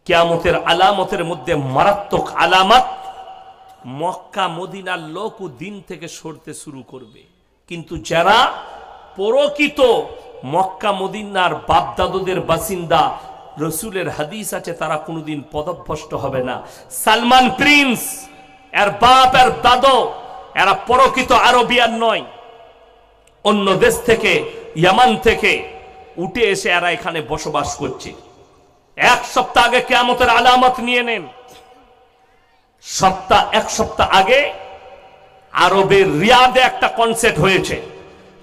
কিয়ামতের আলামতের মধ্যে মারাত্মক আলামত, মক্কা মদিনার লোকও দিন থেকে সরতে শুরু করবে। কিন্তু যারা প্রকৃত মক্কা মদিনার বাপদাদুদের বাসিন্দা, রসুলের হাদিস আছে, তারা কোনোদিন পদভ্রষ্ট হবে না। সালমান প্রিন্স, এর বাপ এর দাদু, এরা প্রকৃত আরবিয়ান নয়, অন্য দেশ থেকে, ইয়ামান থেকে উঠে এসে এরা এখানে বসবাস করছে। এক সপ্তাহ আগে কিয়ামতের আলামত নিয়ে নেন। এক সপ্তাহ আগে আরবের রিয়াদে একটা কনসার্ট হয়েছে,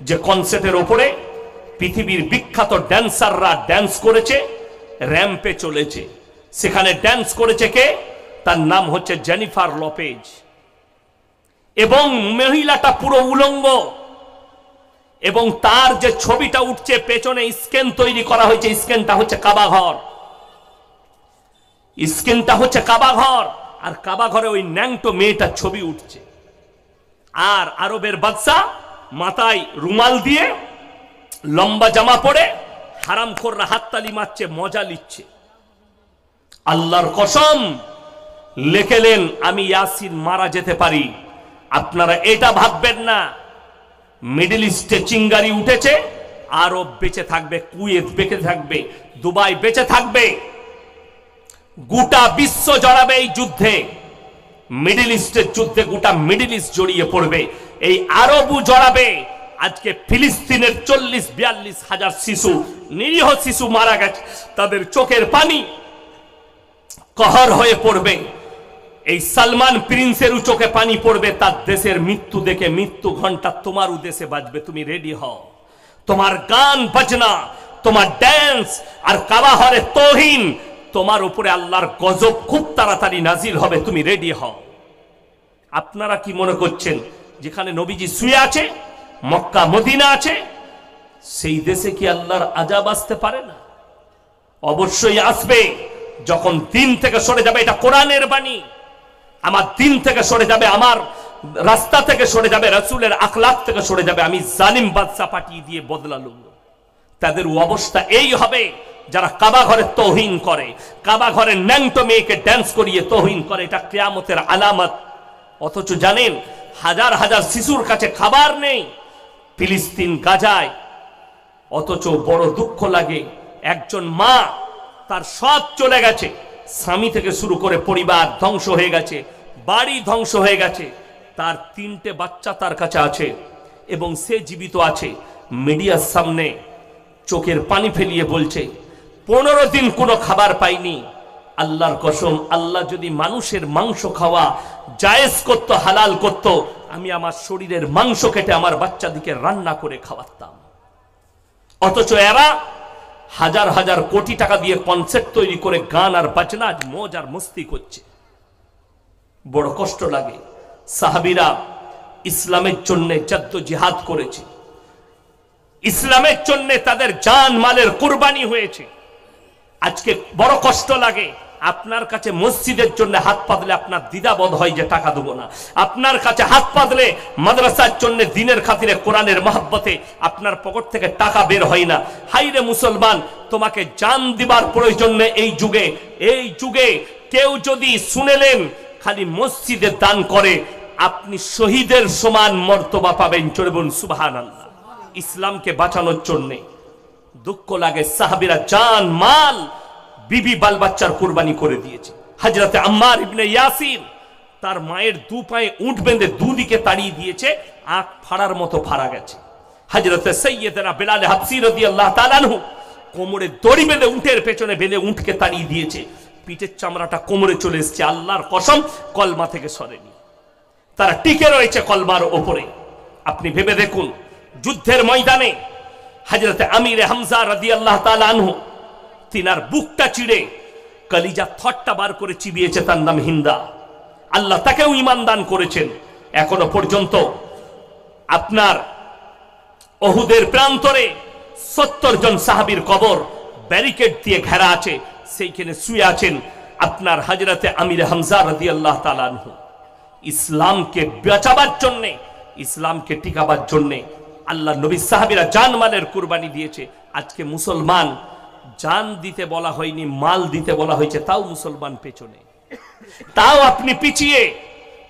যে কনসার্টের উপরে পৃথিবীর বিখ্যাত ড্যান্সাররা ড্যান্স করেছে, র্যাম্পে চলেছে। সেখানে ড্যান্স করেছে কে? তার নাম হচ্ছে জেনিফার লোপেজ, এবং মহিলাটা পুরো উলঙ্গ, এবং তার যে ছবিটা উঠছে পেছনে স্ক্যান তৈরি করা হয়েছে, স্ক্যানটা হচ্ছে কাবা ঘর, স্ক্যানটা হচ্ছে কাবা ঘর, আর কাবা ঘরে ওই ন্যাংটো মেয়েটার ছবি উঠছে। আর আরবের বাদশা মাথায় রুমাল দিয়ে লম্বা জামা পরে হারামখোররা হাততালি মারছে, মজা নিচ্ছে। আল্লাহর কসম লেখেলেন, আমি ইয়াসিন মারা যেতে পারি, আপনারা এটা ভাববেন না। মিডল ইস্টে চিঙ্গারি উঠেছে, আরব বেঁচে থাকবে, কুয়েত বেঁচে থাকবে, দুবাই বেঁচে থাকবে, গোটা বিশ্ব জড়াবে এই যুদ্ধে। মিডল ইস্টের যুদ্ধে গোটা মিডল ইস্ট জড়িয়ে পড়বে, এই আরবও জড়াবে। আজকে ফিলিস্তিনের 40-42 হাজার শিশু, নিরীহ শিশু মারা গেছে, তাদের চোখের পানি কহর হয়ে পড়বে। এই সালমান প্রিন্সেরও চোখে পানি পড়বে, তার দেশের মৃত্যু দেখে। মৃত্যু ঘন্টা তোমার উদ্দেশ্যে বাজবে, তুমি রেডি হও। তোমার গান বাজনা, তোমার ড্যান্স আর কাবা ঘরে তৌহিন, তোমার উপরে আল্লাহর গজব খুব তাড়াতাড়ি নাজিল হবে, তুমি রেডি হও। আপনারা কি মনে করছেন যেখানে নবীজি শুয়ে আছে, মক্কা মদিনা আছে, সেই দেশে কি আল্লাহর আযাব আসতে পারে না? অবশ্যই আসবে। যখন দিন থেকে সরে যাবে, এটা কোরআনের বাণী, আমার দিন থেকে সরে যাবে, আমার রাস্তা থেকে সরে যাবে, রাসূলের আখলাক থেকে সরে যাবে, আমি জালিম বাদশা পাঠিয়ে দিয়ে বদলালুম। তাদের অবস্থা এই হবে যারা কাবা ঘরে তৌহিন করে, কাবা ঘরে ন্যাংটো মেয়েকে ড্যান্স করিয়ে তৌহিন করে। এটা কিয়ামতের আলামত। অথচ জানেন, হাজার হাজার শিশুর কাছে খাবার নেই ফিলিস্তিন গাজায়। অথচ বড় দুঃখ লাগে, একজন মা, তার সব চলে গেছে, স্বামী থেকে শুরু করে পরিবার ধ্বংস হয়ে গেছে, বাড়ি ধ্বংস হয়ে গেছে, তার 3টে বাচ্চা তার কাছে আছে এবং সে জীবিত আছে। মিডিয়ার সামনে চোখের পানি ফেলিয়ে বলছে, 15 দিন কোনো খাবার পাইনি। আল্লাহর কসম, আল্লাহ যদি মানুষের মাংস খাওয়া জায়েজ করত, হালাল করত, আমি আমার শরীরের মাংস কেটে আমার বাচ্চাদিকে রান্না করে খাওয়াতাম। অথচ এরা হাজার হাজার কোটি টাকা দিয়ে কনসার্ট তৈরি করে গান আর বাজনা, মজ আর মস্তি করছে। বড় কষ্ট লাগে। সাহাবীরা ইসলামের জন্য জদ্দোজিহাদ করেছে, ইসলামের জন্য তাদের জান মালের কুরবানি হয়েছে। আজকে বড় কষ্ট লাগে, আপনার কাছে মসজিদের জন্য হাত পাতলে আপনার দ্বিধাবোধ হয় যে টাকা দেবো না। আপনার কাছে হাত পাতলে মাদ্রাসার জন্য, দিনের খাতিরে, কোরআনের মহব্বতে আপনার পকেট থেকে টাকা বের হয় না। হাইরে মুসলমান, তোমাকে জান দিবার প্রয়োজন নেই এই যুগে। কেউ যদি শুনেলেন খালি মসজিদে দান করে, আপনি শহীদের সমান মর্তবা পাবেন। চলে বলুন সুবহানাল্লাহ। ইসলামকে বাঁচানোর জন্য দুঃখ লাগে, সাহাবীরা জান মাল, বিবি বাল বাচ্চার কুরবানি করে দিয়েছে। হযরতে আম্মার ইবনে ইয়াসির তার মায়ের 2 পায়ে উট বেঁধে দুদিকে তাড়িয়ে দিয়েছে, আঁখ ফাড়ার মতো ফাড়া গেছে। হযরতে সাইয়্যিদনা বেলাল হাবশী রাদিয়াল্লাহু তাআলা আনহু কোমরে দড়ি বেঁধে উটের পেছনে বেঁধে উটকে তাড়িয়ে দিয়েছে, পিঠের চামড়াটা কোমরে চলে এসেছে। আল্লাহর কসম, কলমা থেকে সরেনি, তারা টিকে রয়েছে কলমার ওপরে। আপনি ভেবে দেখুন, যুদ্ধের ময়দানে হযরতে আমির হামজা রাদিয়াল্লাহু তাআলা আনহু, তিনার বুকটা চিড়ে কলিজা থটটা বার করে চিবিয়েছে, তার নাম হিন্দা। আল্লাহ তাকেও ঈমান দান করেছেন। এখনো পর্যন্ত আপনার উহুদের প্রান্তরে 70 জন সাহাবীর কবর ব্যারিকেড দিয়ে ঘেরা আছে, সেইখানে শুয়ে আছেন আপনার হযরতে আমির হামজা রাদিয়াল্লাহু তাআলা আনহু। ইসলামকে বাঁচাবার জন্য, ইসলামকে টিকাবার জন্য আল্লাহ নবী সাহাবীরা জানমালের কুরবানি দিয়েছে। আজকে মুসলমান জান দিতে বলা হয়নি, মাল দিতে বলা হয়েছে, তাও মুসলমান পেছনে, তাও আপনি পিছিয়ে,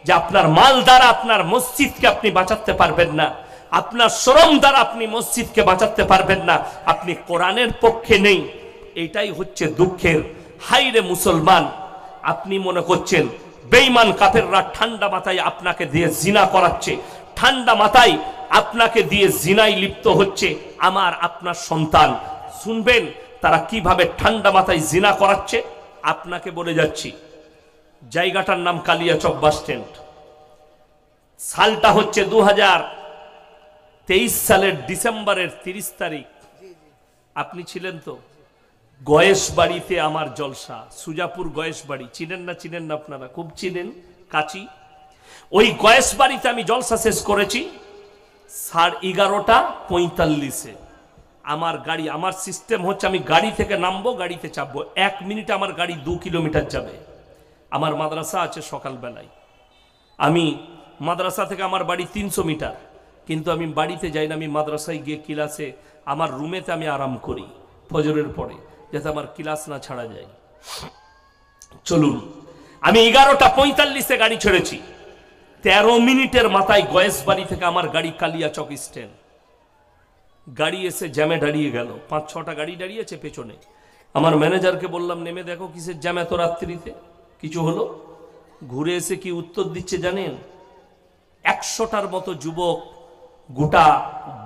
যে আপনার মাল দ্বারা আপনার মসজিদকে আপনি বাঁচাতে পারবেন না, আপনার শ্রম দ্বারা আপনি মসজিদকে বাঁচাতে পারবেন না, আপনি কোরআনের পক্ষে নেই। এটাই হচ্ছে দুঃখের। হাইরে মুসলমান, আপনি মনে করছেন বেঈমান কাফেররা ঠান্ডা মাথায় আপনাকে দিয়ে জিনা করাচ্ছে, ঠান্ডা মাথায় আপনাকে দিয়ে জিনায় লিপ্ত হচ্ছে আমার আপনার সন্তান। শুনবেন তারা কিভাবে ঠান্ডা মাথায় জিনা করাচ্ছে। আপনাকে বলে যাচ্ছি, জায়গাটার নাম কালিয়াচক বাস স্ট্যান্ড। সালটা হচ্ছে 2023 সালের ডিসেম্বরের 30 তারিখ। আপনি ছিলেন তো? গয়েশ বাড়িতে আমার জলসা, সুজাপুর গয়েশ বাড়ি, চিনেন না? চিনেন না? আপনারা খুব চিনেন, কাচি। ওই গয়েশ বাড়িতে আমি জলসা শেষ করেছি 11:45-এ। আমার গাড়ি, আমার সিস্টেম হচ্ছে আমি গাড়ি থেকে নামবো, গাড়িতে চাপবো, 1 মিনিটে আমার গাড়ি 2 কিলোমিটার যাবে। আমার মাদ্রাসা আছে সকালবেলায়, আমি মাদ্রাসা থেকে আমার বাড়ি 300 মিটার, কিন্তু আমি বাড়িতে যাই না, আমি মাদ্রাসায় গিয়ে ক্লাসে আমার রুমেতে আমি আরাম করি ফজরের পরে, যাতে আমার ক্লাস না ছাড়া যায়। চলুন, আমি 11:45-এ গাড়ি ছেড়েছি, 13 মিনিটের মাথায় গয়েশ বাড়ি থেকে আমার গাড়ি কালিয়াচক স্ট্যান্ড। গাড়ি এসে জ্যামে দাঁড়িয়ে গেল, 5-6টা গাড়ি দাঁড়িয়েছে পেছনে। আমার ম্যানেজারকে বললাম, নেমে দেখো কিসের জ্যাম এত রাত্রিতে, কিছু হলো? ঘুরে এসে কি উত্তর দিচ্ছে জানেন? 100টার মতো যুবক গোটা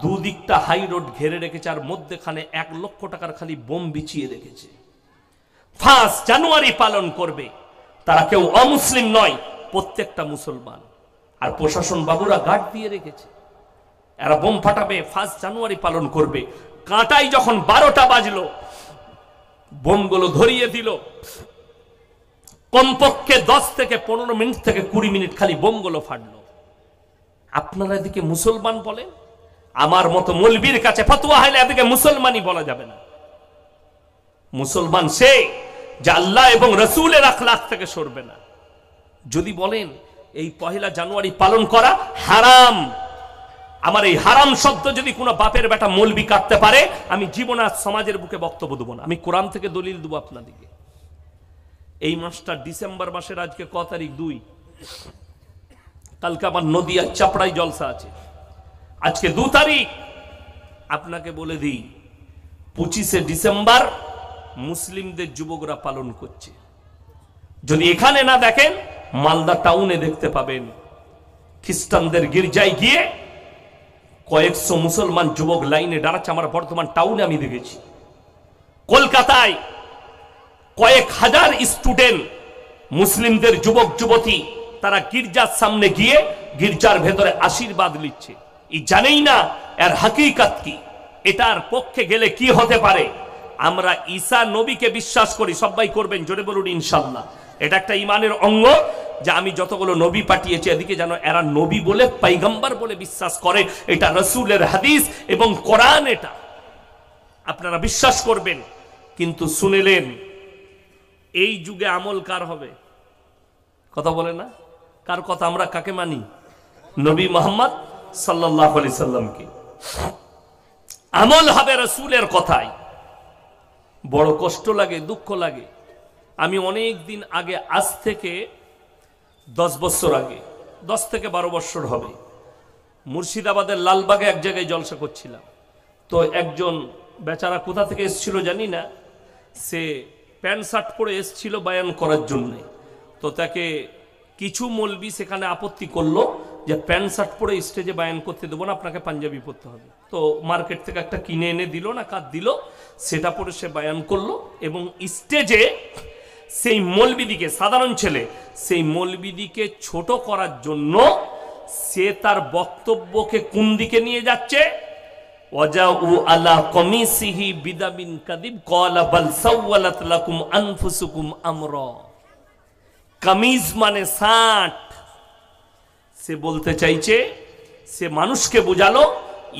দুদিকটা হাই রোড ঘেরে রেখেছে, আর মধ্যেখানে 1 লক্ষ টাকার খালি বোম বিছিয়ে রেখেছে। 1 জানুয়ারি পালন করবে, তারা কেউ অমুসলিম নয়, প্রত্যেকটা মুসলমান। আর প্রশাসন বাবুরা গার্ড দিয়ে রেখেছে, এরা বোম ফাটাবে, 1 জানুয়ারি পালন করবে। কাঁটাই যখন 12টা বাজলো, বোমগুলো ধরিয়ে দিল। কমপক্ষে 10 থেকে 15 মিনিট থেকে 20 মিনিট খালি বোমগুলো ফাটলো। আপনারা এদিকে মুসলমান বলেন, আমার মতো মৌলবীর কাছে ফতোয়া হলে এদিকে মুসলমানই বলা যাবে না। মুসলমান সে যে আল্লাহ এবং রাসূলের আখলাক থেকে সরবে না। যদি বলেন এই 1 জানুয়ারি পালন করা হারাম, আমার এই হারাম শব্দ যদি কোনো বাপের বেটা মৌলবি কাটতে পারে, আমি জীবনে আজ সমাজের বুকে বক্তব্য দেবো না। আমি কোরআন থেকে দলিল দেবো আপনাদেরকে। এই মাসটা ডিসেম্বর মাসের আজকে ক তারিখ? 2। কালকে আমার নদিয়া চাপড়ায় জলসা আছে, আজকে 2 তারিখ। আপনাকে বলে দিই, 25শে ডিসেম্বর মুসলিমদের যুবকরা পালন করছে। যদি এখানে না দেখেন, মালদা টাউনে দেখতে পাবেন। খ্রিস্টানদের গির্জায় গিয়ে কয়েকশো মুসলমান যুবক লাইনে দাঁড়াচ্ছে। আমার বর্ধমান টাউনে আমি দেখেছি। কলকাতায় কয়েক হাজার স্টুডেন্ট, মুসলিমদের যুবক যুবতী, তারা গির্জার সামনে গিয়ে গির্জার ভেতরে আশীর্বাদ নিচ্ছে। এই জানেই না এর হাকিকত কি, এটার পক্ষে গেলে কি হতে পারে। আমরা ঈসা নবীকে বিশ্বাস করি, সবাই করবেন, জোরে বলুন ইনশাআল্লাহ। এটা একটা ইমানের অঙ্গ, যে আমি যতগুলো নবী পাঠিয়েছি এদিকে যেন এরা নবী বলে, পয়গম্বর বলে বিশ্বাস করে। এটা রাসূলের হাদিস এবং কোরআন, এটা আপনারা বিশ্বাস করবেন। কিন্তু শুনেলেন, এই যুগে আমল কার হবে? কথা বলে না, কার কথা? আমরা কাকে মানি? নবী মুহাম্মদ সাল্লাল্লাহু আলাইহি সাল্লামকে। আমল হবে রাসূলের কথাই। বড় কষ্ট লাগে, দুঃখ লাগে। আমি অনেক দিন আগে, আজ থেকে 10 বছর আগে, 10 থেকে 12 বছর হবে, মুর্শিদাবাদের লালবাগে এক জায়গায় জলসা করছিলাম। তো একজন বেচারা কোথা থেকে এসেছিল জানি না, সে প্যান্ট শার্ট পরে এসেছিল বায়ান করার জন্যে। তো তাকে কিছু মৌলবি সেখানে আপত্তি করলো যে প্যান্ট শার্ট পরে স্টেজে বায়ান করতে দেবো না, আপনাকে পাঞ্জাবি পরতে হবে। তো মার্কেট থেকে একটা কিনে এনে দিল না, কার দিল, সেটা পরে সে বায়ান করলো। এবং স্টেজে সেই মৌলবিদিকে, সাধারণ ছেলে, সেই মৌলবিদিকে ছোট করার জন্য সে তার বক্তব্যকে কোন দিকে নিয়ে যাচ্ছে? ওয়াজাউ আলা কমিসিহি বিদামিন কাদিব ক্বালা বাল সাওয়ালাত লাকুম আনফুসুকুম আমরা। কামিজ মানে শার্ট। সে বলতে চাইছে, সে মানুষকে বোঝালো,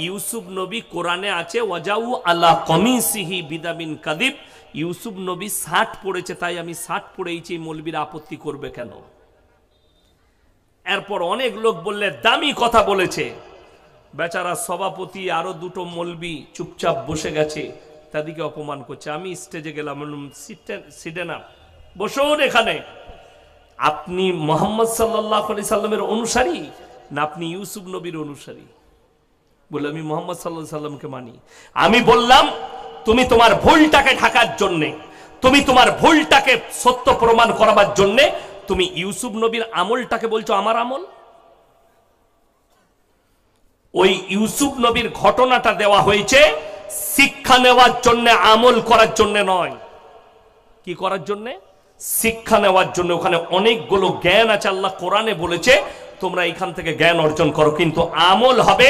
ইউসুফ নবী কোরআনে আছে ওয়াজাউ আলা কমিসিহি বিদামিন কাদিব, ইউসুফ নবী শার্ট পড়েছে, তাই আমি শার্ট পরেইছি, মৌলবীরা আপত্তি করবে কেন? এরপর অনেক লোক বললে দামি কথা বলেছে। বেচারা সভাপতি আরো 2টো মৌলবি চুপচাপ বসে গেছে, তাদেরকে অপমান করছে। আমি স্টেজে গেলাম, সিটে না, বসুন এখানে। আপনি মোহাম্মদ সাল্লাল্লাহু আলাইহি সাল্লামের অনুসারী না আপনি ইউসুফ নবীর অনুসারী? বলে আমি মোহাম্মদ সাল্লাল্লাহু আলাইহি সাল্লামকে মানি। আমি বললাম তুমি তোমার ভুলটাকে ঢাকার জন্যে, তুমি তোমার ভুলটাকে সত্য প্রমাণ করাবার জন্যে তুমি ইউসুফ নবীর আমলটাকে বলছো আমার আমল। ওই ইউসুফ নবীর ঘটনাটা দেওয়া হয়েছে শিক্ষা নেওয়ার জন্য, আমল করার জন্য নয়। কি করার জন্য? শিক্ষা নেওয়ার জন্য। ওখানে অনেকগুলো জ্ঞান আছে, আল্লাহ কোরআনে বলেছে তোমরা এখান থেকে জ্ঞান অর্জন করো, কিন্তু আমল হবে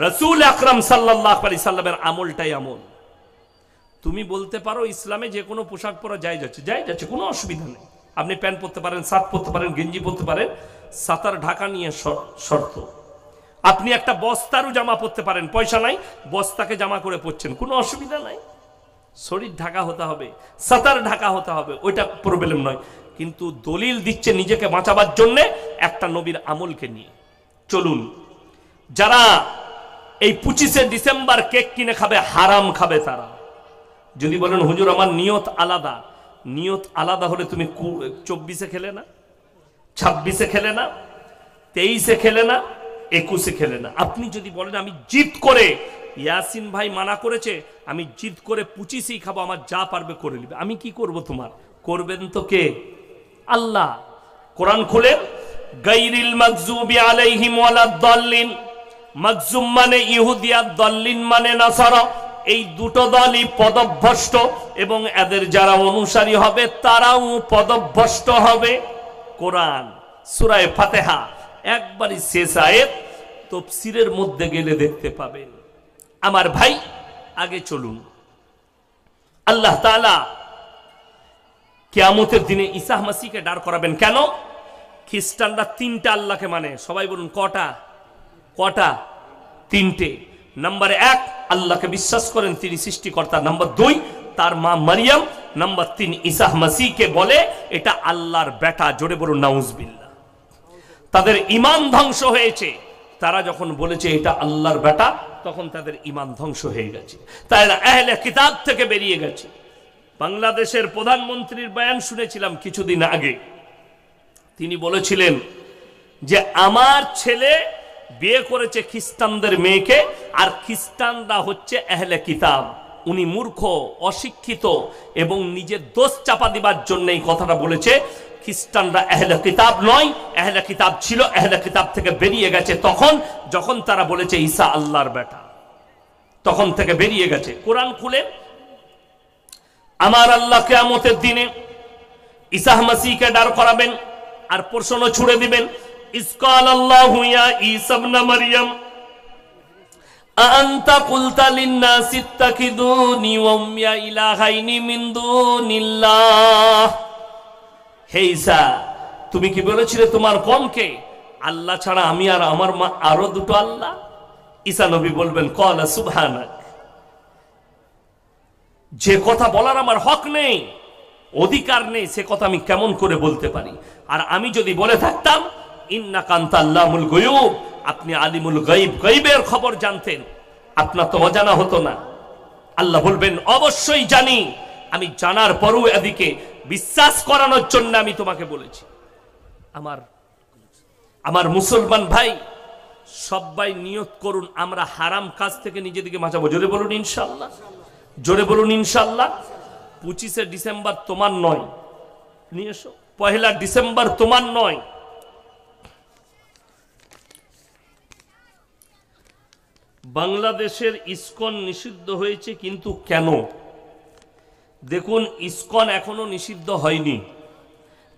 রাসূল আকরাম সাল্লাল্লাহু আলাইহি সাল্লামের আমলটাই আমল। তুমি বলতে পারো ইসলামে যে কোনো পোশাক পরা জায়েজ আছে, জায়েজ আছে, কোনো অসুবিধা নেই। আপনি প্যান্ট পরতে পারেন, শার্ট পরতে পারেন, গেঞ্জি পরতে পারেন, সাতার ঢাকা নিয়ে শর্ত। আপনি একটা বস্তারও জামা পরতে পারেন, পয়সা নাই, বস্তাকে জামা করে পরছেন, কোনো অসুবিধা নাই। শরীর ঢাকা হতে হবে, সাতার ঢাকা হতে হবে, ওইটা প্রবলেম নয়। কিন্তু দলিল দিচ্ছে নিজেকে বাঁচাবার জন্য একটা নবীর আমলকে নিয়ে। চলুন, যারা এই 25শে ডিসেম্বর কেক কিনে খাবে, হারাম খাবে তারা। যদি বলেন হুজুর আমার নিয়ত আলাদা, নিয়ত আলাদা হলে তুমি 24শে খেলে না, 26শে খেলে না, 23শে খেলে না, 21শে খেলে না। আপনি যদি বলেন আমি জিদ করে, ইয়াসিন ভাই মানা করেছে, আমি জিদ করে 25ই খাবো, আমার যা পারবে করে নিবে, আমি কি করব? তোমার করবেন তো কে? আল্লাহ। কোরআন খুলে গায়রিল মাগজুবি আলাইহিম ওয়ালাদ-দাল্লিন, মাগজুম মানে ইহুদিয়া, দাল্লিন মানে নাসারা, এই দুটো দলই পদভ্রষ্ট এবং এদের যারা অনুসারী হবে তারাও পদভ্রষ্ট হবে। কোরআন সূরা ফাতিহা একবারই শেষ আয়াত, তাফসীরের মধ্যে গেলে দেখতে পাবেন। আমার ভাই আগে চলুন। আল্লাহ তাআলা কিয়ামতের দিনে ঈসা মাসীহকে দাঁড় করাবেন। কেন? খ্রিস্টানরা তিনটা আল্লাহকে মানে। সবাই বলুন কটা? কটা? তিনটে। নাম্বার 1 আল্লাহকে বিশ্বাস করেন, তিনি সৃষ্টিকর্তা। নাম্বার 2 তার মা মারিয়াম। নাম্বার 3 ঈসা মাসীহকে বলে এটা আল্লাহর বেটা। জোরে বলুন নাউজুবিল্লাহ। তাদের ঈমান ধ্বংস হয়েছে। তারা যখন বলেছে এটা আল্লাহর বেটা, তখন তাদের ঈমান ধ্বংস হয়ে গেছে। তারা আহলে কিতাব থেকে বেরিয়ে গেছে। বাংলাদেশের প্রধানমন্ত্রীর বয়ান শুনেছিলাম কিছুদিন আগে। তিনি বলেছিলেন যে আমার ছেলে বিয়ে করেছে খ্রিস্টানদের মেয়েকে, আর খ্রিস্টানরা হচ্ছে আহলে কিতাব। উনি মূর্খ, অশিক্ষিত এবং নিজের দোষ চাপা দিবার জন্য এই কথাটা বলেছে। খ্রিস্টানরা আহলে কিতাব নয়, আহলে কিতাব ছিল, আহলে কিতাব থেকে বেরিয়ে গেছে তখন যখন তারা বলেছে ঈসা আল্লাহর বেটা, তখন থেকে বেরিয়ে গেছে। কোরআন খুলে আমার আল্লাহ কিয়ামতের দিনে ঈসা মাসীহকে দাঁড় করাবেন আর প্রশ্ন ছুড়ে দিবেন, ইসকাল আল্লাহু ইয়া ঈসা ইবনে মারইয়াম আনতা কুলতা লিন-নাসি ইত্তাখিযুনি ওয়া উম্মিয়া ইলাহাইনি মিন দুনিল্লাহ। হে ঈসা, তুমি কি বলেছিলে তোমার কওমকে আল্লাহ ছাড়া আমি আর আমার মা আরো দুটো আল্লাহ? ঈসা নবী বলবেন ক্বালা সুবহানাক, যে কথা বলার আমার হক নেই, অধিকার নেই, সে কথা আমি কেমন করে বলতে পারি? আর আমি যদি বলে থাকতাম ইন্নাকা আনতা আল্লামুল গায়ুব, আপনি আলিমুল গায়ব, গায়বের খবর জানতেন, আপনার তো অজানা হতো না। আল্লাহ বলবেন অবশ্যই জানি, আমি জানার পরও এদিকে বিশ্বাস করানোর জন্য আমি তোমাকে বলেছি। আমার মুসলমান ভাই, সবাই নিয়ত করুন আমরা হারাম কাজ থেকে নিজেদেরকে বাঁচাবো। জোরে বলুন ইনশাআল্লাহ, জোরে বলুন ইনশাআল্লাহ। 25শে ডিসেম্বর তোমার নয়, নিয়ে এসো। 1 ডিসেম্বর তোমার নয়। বাংলাদেশের ইসকন নিষিদ্ধ হয়েছে, কিন্তু কেন? দেখুন, ইসকন এখনো নিষিদ্ধ হয়নি।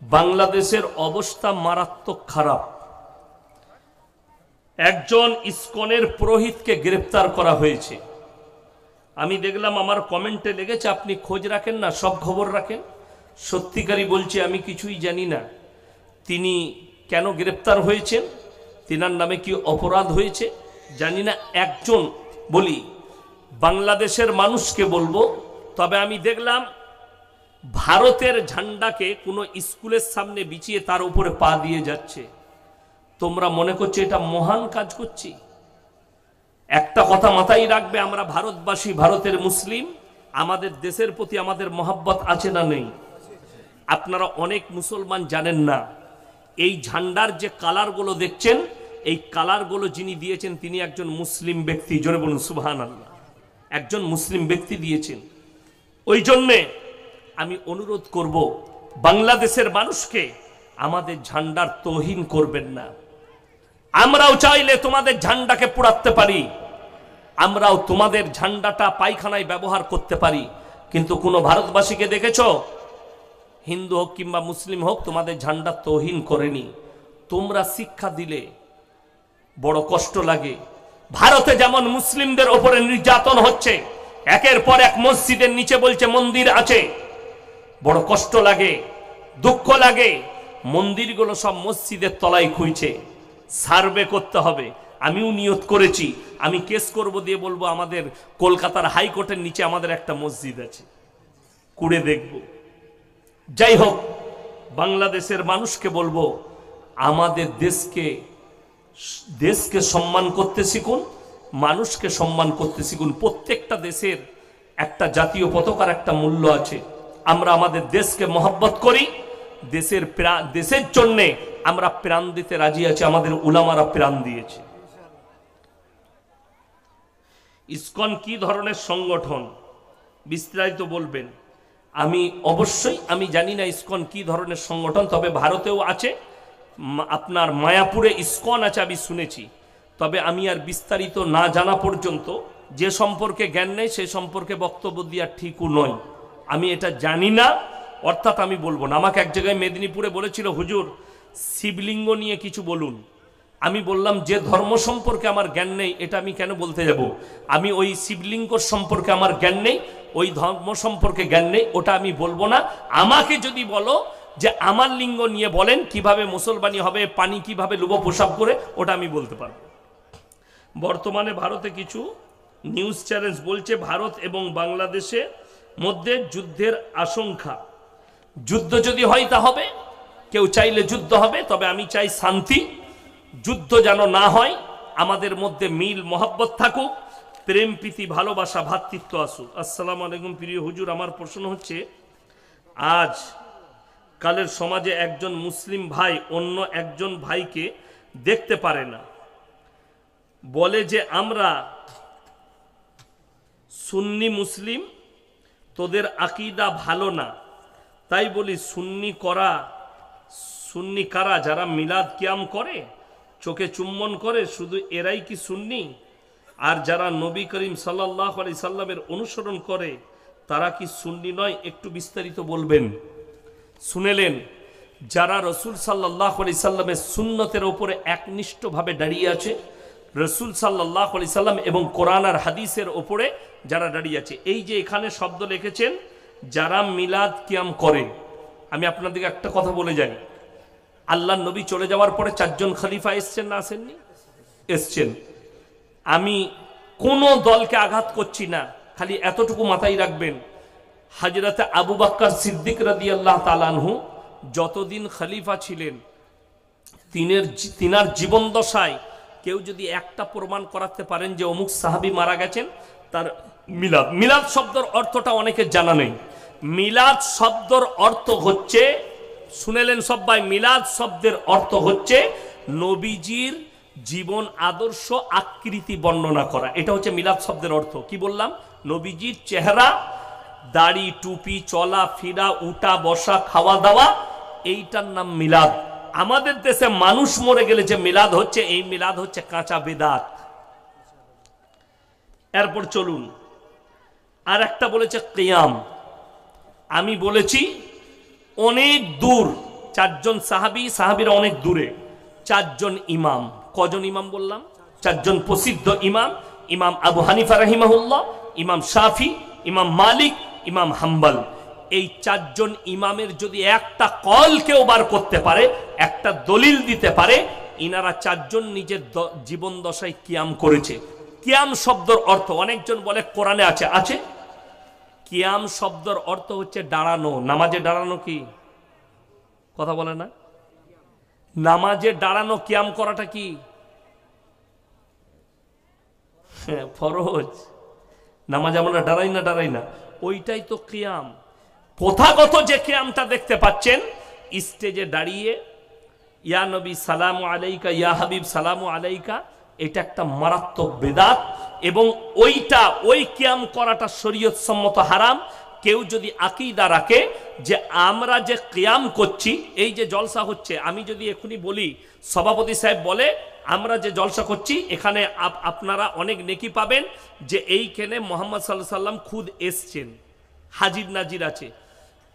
বাংলাদেশের অবস্থা মারাত্মক খারাপ। একজন ইসকনের পুরোহিতকে গ্রেফতার করা হয়েছে। আমি দেখলাম, আমার কমেন্টে লেগেছে আপনি খোঁজ রাখেন না, সব খবর রাখেন। সত্যিকারই বলছি আমি কিছুই জানি না তিনি কেন গ্রেফতার হয়েছেন, তিনার নামে কি অপরাধ হয়েছে জানি না। একজন বলি বাংলাদেশের মানুষকে বলবো, তবে আমি দেখলাম ভারতের ঝান্ডাকে কোনো স্কুলের সামনে বিছিয়ে তার উপরে পা দিয়ে যাচ্ছে। তোমরা মনে করছো এটা মহান কাজ করছি? একটা কথা মাথায় রাখবে, আমরা ভারতবাসী, ভারতের মুসলিম, আমাদের দেশের প্রতি আমাদের মহব্বত আছে না নেই? আপনারা অনেক মুসলমান জানেন না, এই ঝান্ডার যে কালারগুলো দেখছেন, এই কালারগুলো যিনি দিয়েছেন তিনি একজন মুসলিম ব্যক্তি। জোরে বলুন সুবহানাল্লাহ। একজন মুসলিম ব্যক্তি দিয়েছেন। ওই জন্যে আমি অনুরোধ করব বাংলাদেশের মানুষকে, আমাদের ঝান্ডার তৌহিন করবেন না। আমরাও চাইলে তোমাদের ঝান্ডাকে পোড়াতে পারি, আমরাও তোমাদের ঝান্ডাটা পায়খানায় ব্যবহার করতে পারি, কিন্তু কোনো ভারতবাসীকে দেখেছো, হিন্দু হোক কিংবা মুসলিম হোক, তোমাদের ঝান্ডা তৌহিন করেনি। তোমরা শিক্ষা দিলে বড় কষ্ট লাগে। ভারতে যেমন মুসলিমদের ওপরে নির্যাতন হচ্ছে, একের পর এক মসজিদের নিচে বলছে মন্দির আছে, বড় কষ্ট লাগে, দুঃখ লাগে। মন্দিরগুলো সব মসজিদের তলায় খুঁজছে। সার্ভে করতে হবে। আমিও নিয়ত করেছি, আমি কেস করব, দিয়ে বলবো আমাদের কলকাতার হাইকোর্টের নিচে আমাদের একটা মসজিদ আছে, কুড়ে দেখব। যাই হোক, বাংলাদেশের মানুষকে বলবো, আমাদের দেশকে সম্মান করতে শিখুন, মানুষকে সম্মান করতে শিখুন। প্রত্যেকটা দেশের একটা জাতীয় পতাকার একটা মূল্য আছে। আমরা আমাদের দেশকে মহব্বত করি, দেশের জন্যে আমরা প্রাণ দিতে রাজি আছি। আমাদের উলামারা প্রাণ দিয়েছে। ইসকন কি ধরনের সংগঠন বিস্তারিত বলবেন? আমি জানি না ইসকন কি ধরনের সংগঠন, তবে ভারতেও আছে, আপনার মায়াপুরে ইসকন আছে আমি শুনেছি। তবে আমি আর বিস্তারিত না জানা পর্যন্ত, যে সম্পর্কে জ্ঞান নেই সে সম্পর্কে বক্তব্য দেওয়া ঠিকও নয়। আমি এটা জানি না, অর্থাৎ আমি বলবো না। আমাকে এক জায়গায় মেদিনীপুরে বলেছিল, হুজুর শিবলিঙ্গ নিয়ে কিছু বলুন। আমি বললাম, যে ধর্ম সম্পর্কে আমার জ্ঞান নেই এটা আমি কেন বলতে যাব? আমি ওই শিবলিঙ্গ সম্পর্কে আমার জ্ঞান নেই, ওই ধর্ম সম্পর্কে জ্ঞান নেই, ওটা আমি বলবো না। আমাকে যদি বলো যে আমার লিঙ্গ নিয়ে বলেন, কিভাবে মুসলমানি হবে, পানি কিভাবে লুবো প্রসাব করে, ওটা আমি বলতে পারবো। বর্তমানে ভারতে কিছু নিউজ চ্যানেল বলছে ভারত এবং বাংলাদেশের মধ্যে যুদ্ধের আশঙ্কা। যুদ্ধ যদি হয় তা হবে, কেউ চাইলে যুদ্ধ হবে, তবে আমি চাই শান্তি। যুদ্ধ যেন না হয়, আমাদের মধ্যে মিল মহব্বত থাকুক, প্রেম প্রীতি ভালোবাসা ভ্রাতৃত্ব আসুক। আসসালামু আলাইকুম প্রিয় হুজুর, আমার প্রশ্ন হচ্ছে, আজ কালের সমাজে একজন মুসলিম ভাই অন্য একজন ভাইকে দেখতে পারে না, বলে যে আমরা সুন্নি মুসলিম, তোদের আকীদা ভালো না। তাই বলি সুন্নি কারা? যারা মিলাদ কিয়াম করে, চোখে চুম্বন করে, শুধু এরাই কি সুন্নি? আর যারা নবী করিম সাল্লাল্লাহু আলাইহি সাল্লামের অনুসরণ করে তারা কি সুন্নি নয়? একটু বিস্তারিত বলবেন। শুনেলেন, যারা রসুল সাল্লাল্লাহু আলাইহি সাল্লামের সুন্নতের উপরে একনিষ্ঠভাবে দাঁড়িয়ে আছে, রসুল সাল্লাল্লাহু আলাইহি সাল্লাম এবং কোরআন আর হাদিসের ওপরে যারা দাঁড়িয়ে আছে। এই যে এখানে শব্দ লিখেছেন, যারা মিলাদ কিয়াম করে, আমি আপনাদেরকে একটা কথা বলে যাই, আল্লাহ নবী চলে যাওয়ার পরে 4 জন খলিফা এসছেন না আসেননি? এসছেন। আমি কোনো দলকে আঘাত করছি না, খালি এতটুকু মাথায় রাখবেন, হযরতে আবু বকর সিদ্দিক রাদিয়াল্লাহু তাআলা আনহু যতদিন খলিফা ছিলেন, তিনার জীবন দশায় কেউ যদি একটা প্রমাণ করাতে পারেন যে অমুক সাহাবী মারা গেছেন, তার মিলাদ শব্দের অর্থটা অনেকের জানা নেই। মিলাদ শব্দের অর্থ হচ্ছে, শুনেলেন সবাই, মিলাদ শব্দের অর্থ হচ্ছে নবীজির জীবন আদর্শ আকৃতি বর্ণনা করা। এটা হচ্ছে মিলাদ শব্দের অর্থ। কি বললাম? নবীজির চেহারা, দাড়ি, টুপি, চলা ফিরা, উঠা বসা, খাওয়া দাওয়া, এইটার নাম মিলাদ। আমাদের দেশে মানুষ মরে গেলে যে মিলাদ হচ্ছে, এই মিলাদ হচ্ছে কাঁচা বেদাত। এরপর চলুন, আর একটা বলেছে কিয়াম। আমি বলেছি অনেক দূর, 4 জন সাহাবীরা অনেক দূরে, 4 জন ইমাম। কজন ইমাম বললাম? 4 জন প্রসিদ্ধ ইমাম। ইমাম আবু হানিফা রাহিমাহুল্লাহ, ইমাম শাফি, ইমাম মালিক, ইমাম হাম্বল। এই 4 জন ইমামের যদি একটা কল কেউ বার করতে পারে, একটা দলিল দিতে পারে, ইনারা 4 জন নিজের জীবন দশায় কিয়াম করেছে। কিয়াম শব্দের অর্থ, অনেকজন বলে কোরআনে আছে। কিয়াম শব্দের অর্থ হচ্ছে দাঁড়ানো। নামাজে দাঁড়ানো কি কথা বলে না? নামাজে দাঁড়ানো, কিয়াম করাটা কি ফরজ। নামাজ আমরা ডারাই না, ওইটাই তো কিয়াম। প্রথাগত যে কিয়ামটা দেখতে পাচ্ছেন, স্টেজে দাঁড়িয়ে ইয়া নবী সালামু আলাইকা, ইয়া হাবিব সালামু আলাইকা, এটা একটা মারাত্মক বেদাত। এবং ওই কিয়াম করাটা শরীয়ত সম্মত হারাম। কেউ যদি আকীদা রাখে যে আমরা যে কিয়াম করছি, এই যে জলসা হচ্ছে, আমি যদি এখনই বলি, সভাপতি সাহেব বলে আমরা যে জলসা করছি এখানে আপনারা অনেক নেকি পাবেন, যে এইখানে মোহাম্মদ সাল্লাল্লাহু আলাইহি সাল্লাম খুদ এসছেন, হাজির নাজির আছে,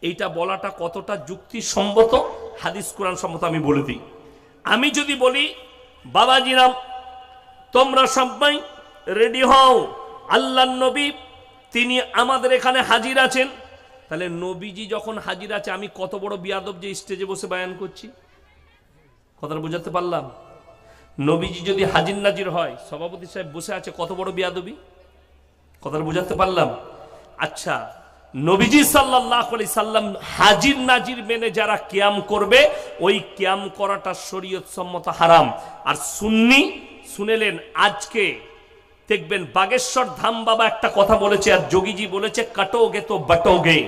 এইটা বলাটা কতটা যুক্তিসম্মত, হাদিস কোরআন সম্মত আমি বলে দিই। আমি যদি বলি বাবাজিরাম তোমরা সবাই রেডি হও, আল্লাহর নবী তিনি আমাদের এখানে হাজির আছেন, তাহলে নবীজি যখন হাজির আছে আমি কত বড় বিয়াদব যে স্টেজে বসে বয়ান করছি। কথাটা বুঝাতে পারলাম? নবীজি যদি হাজির নাজির হয়, সভাপতি সাহেব বসে আছে, কত বড় বিয়াদবি। কথাটা বুঝাতে পারলাম? আচ্ছা, নবীজি সাল্লাল্লাহু আলাইহি সাল্লাম হাজির নাজির মেনে যারা কিয়াম করবে, ওই কিয়াম করাটা শরীয়ত সম্মত হারাম। আর সুন্নি শুনেলেন, আজকে দেখবেন বাগেশ্বর ধাম বাবা একটা কথা বলেছে, আর যোগীজি বলেছে কাটোগে তো বাটোগে।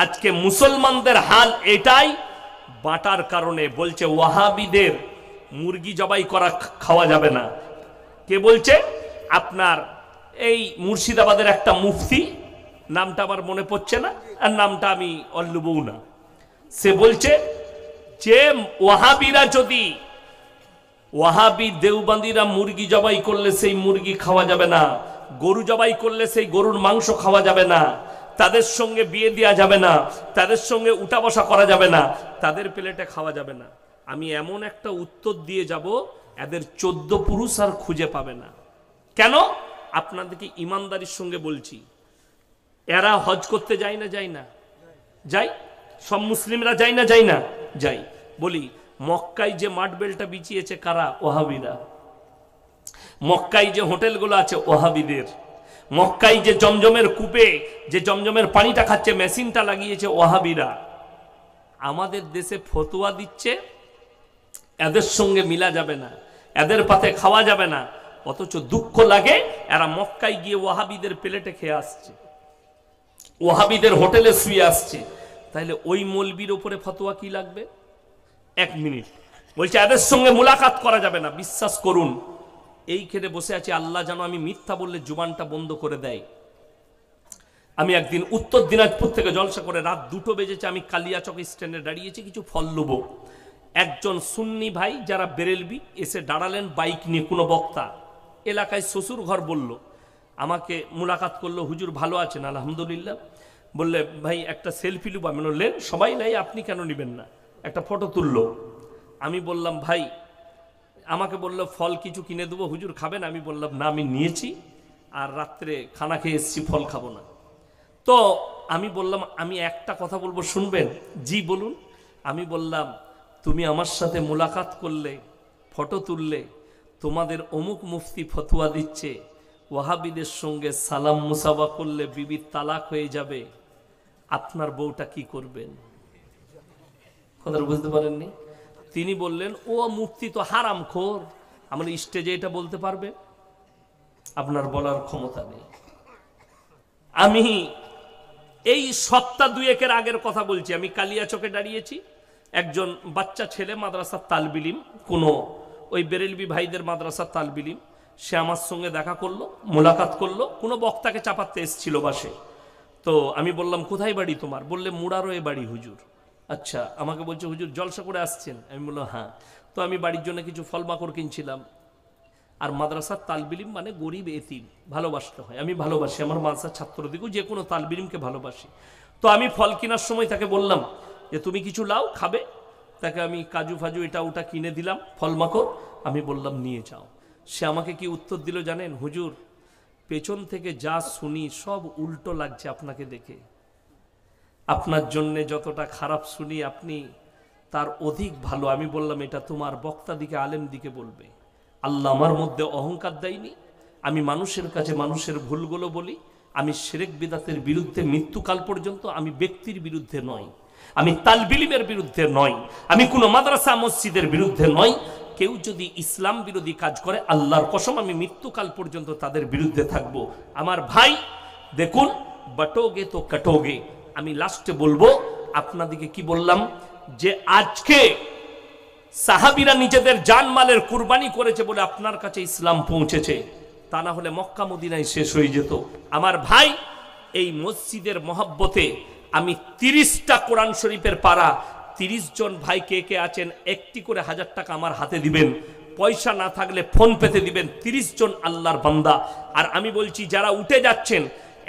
আজকে মুসলমানদের হাল এটাই, বাটার কারণে বলছে ওয়াহাবিদের মুরগি জবাই করা খাওয়া যাবে না। কে বলছে? আপনার এই মুর্শিদাবাদের একটা মুফতি, নামটা আমার মনে পড়ছে না, আর নামটা আমি অল্লুবও না, সে বলছে যে ওয়াহাবিরা যদি, ওয়াহাবি দেওবন্দিরা মুরগি জবাই করলে সেই মুরগি খাওয়া যাবে না, গরু জবাই করলে সেই গরুর মাংস খাওয়া যাবে না, তাদের সঙ্গে বিয়ে দেওয়া যাবে না, তাদের সঙ্গে উঠা বসা করা যাবে না, তাদের প্লেটে খাওয়া যাবে না। আমি এমন একটা উত্তর দিয়ে যাব, এদের 14 পুরুষ আর খুঁজে পাবে না। কেন? আপনাদেরকে ইমানদারির সঙ্গে বলছি, এরা হজ করতে যায় না? যায় না? যাই। সব মুসলিমরা যায় না? যায় না? যাই। বলি, মক্কায় যে মাঠ বেলটা বিছিয়েছে কারা? ওয়াহাবিরা। মক্কায় যে হোটেলগুলো আছে ওয়াহাবিদের। মক্কায় যে জমজমের কূপে যে জমজমের পানিটা খাচ্ছে, মেশিনটা লাগিয়েছে ওয়াহাবিরা। আমাদের দেশে ফতোয়া দিচ্ছে এদের সঙ্গে মিলা যাবে না, এদের পাতে খাওয়া যাবে না, অথচ দুঃখ লাগে এরা মক্কায় গিয়ে ওয়াহাবিদের প্লেটে খেয়ে আসছে, ওয়াহাবিদের হোটেলে শুয়ে আসছে। তাহলে ওই মৌলবীর উপরে ফতোয়া কি লাগবে? 1 মিনিট বলছে এদের সঙ্গে মুলাকাত করা যাবে না। বিশ্বাস করুন, এইখানে বসে আছে, আল্লাহ যেন আমি মিথ্যা বললে জুবানটা বন্ধ করে দেয়। আমি একদিন উত্তর দিনাজপুর থেকে জলসা করে রাত 2টো বেজেছে, আমি কালিয়াচক স্ট্যান্ডে দাঁড়িয়েছি, কিছু ফল নেবো। একজন সুন্নি ভাই যারা বেরেলবি এসে দাঁড়ালেন বাইক নিয়ে, কোনো বক্তা, এলাকায় শ্বশুর ঘর, বলল আমাকে মুলাকাত করলো, হুজুর ভালো আছেন? আলহামদুলিল্লাহ। বললে ভাই একটা সেলফি নেবো। আমি বললেন সবাই নাই, আপনি কেন নেবেন না? একটা ফটো তুললো। আমি বললাম ভাই, আমাকে বললো ফল কিছু কিনে দেবো, হুজুর খাবেন? আমি বললাম না, আমি নিয়েছি, আর রাত্রে খানা খেয়ে এসেছি, ফল খাবো না। তো আমি বললাম আমি একটা কথা বলবো, শুনবেন? জি বলুন। আমি বললাম তুমি আমার সাথে মুলাকাত করলে, ফটো তুললে, তোমাদের অমুক মুফতি ফতোয়া দিচ্ছে ওয়াহাবিদের সঙ্গে সালাম মুসাফা করলে বিবির তালাক হয়ে যাবে, আপনার বউটা কি করবেন? কথাটা বুঝতে পারেননি? তিনি বললেন ও মুফতি তো হারামখোর, আমরা স্টেজে এটা বলতে পারবে? আপনার বলার ক্ষমতা নেই। আমি এই সপ্তাহ 2-1 আগের কথা বলছি, আমি কালিয়াচকে দাঁড়িয়েছি, একজন বাচ্চা ছেলে মাদ্রাসার তালবিলিম, কোনো ওই বেরেলবি ভাইদের মাদ্রাসার তালবিলিম, সে আমার সঙ্গে দেখা করলো, মুলাকাত করলো, কোনো বক্তাকে চাপাতে এসেছিল বাসে। তো আমি বললাম কোথায় বাড়ি তোমার? বললে মুরারোয়ে বাড়ি হুজুর। আচ্ছা, আমাকে বলছে হুজুর জলসা করে আসছেন? আমি বললাম হ্যাঁ। তো আমি বাড়ির জন্য কিছু ফল মাকড় কিনছিলাম। আর মাদ্রাসার তালবিলিম মানে গরিব এতিম, ভালোবাসতে হয়, আমি ভালোবাসি, আমার মাদ্রাসার ছাত্রদিকেও যে কোনো তালবিলিমকে ভালোবাসি। তো আমি ফল কেনার সময় তাকে বললাম যে তুমি কিছু লাও, খাবে? তাকে আমি কাজু ফাজু এটা ওটা কিনে দিলাম, ফল মাকড়, আমি বললাম নিয়ে যাও। সে আমাকে কি উত্তর দিল জানেন? হুজুর পেছন থেকে যা শুনি সব উল্টো লাগছে আপনাকে দেখে, আপনার জন্যে যতটা খারাপ শুনি আপনি তার অধিক ভালো। আমি বললাম এটা তোমার বক্তা দিকে, আলেম দিকে বলবে। আল্লাহ আমার মধ্যে অহংকার দেয়নি, আমি মানুষের কাছে মানুষের ভুলগুলো বলি, আমি শিরক বিদাতের বিরুদ্ধে মৃত্যুকাল পর্যন্ত, আমি ব্যক্তির বিরুদ্ধে নয়, আমি তালবিলিমের বিরুদ্ধে নয়, আমি কোনো মাদ্রাসা মসজিদের বিরুদ্ধে নয়। কেউ যদি ইসলাম বিরোধী কাজ করে, আল্লাহর কসম আমি মৃত্যুকাল পর্যন্ত তাদের বিরুদ্ধে থাকবো। আমার ভাই দেখুন বাটোগে তো কাটোগে। আমি লাস্টে বলবো আপনাদেরকে কি বললাম, যে আজকে সাহাবীরা নিজেদের জানমালের কুরবানি করেছে বলে আপনার কাছে ইসলাম পৌঁছেছে, তা না হলে মক্কা মদিনায় শেষ হয়ে যেত। আমার ভাই, এই মসজিদের মহব্বতে আমি 30টা কোরআন শরীফের পারা 30 জন ভাই কে কে আছেন, একটি করে 1000 টাকা আমার হাতে দিবেন, পয়সা না থাকলে ফোন পেতে দিবেন। 30 জন আল্লাহর বান্দা। আর আমি বলছি যারা উঠে যাচ্ছেন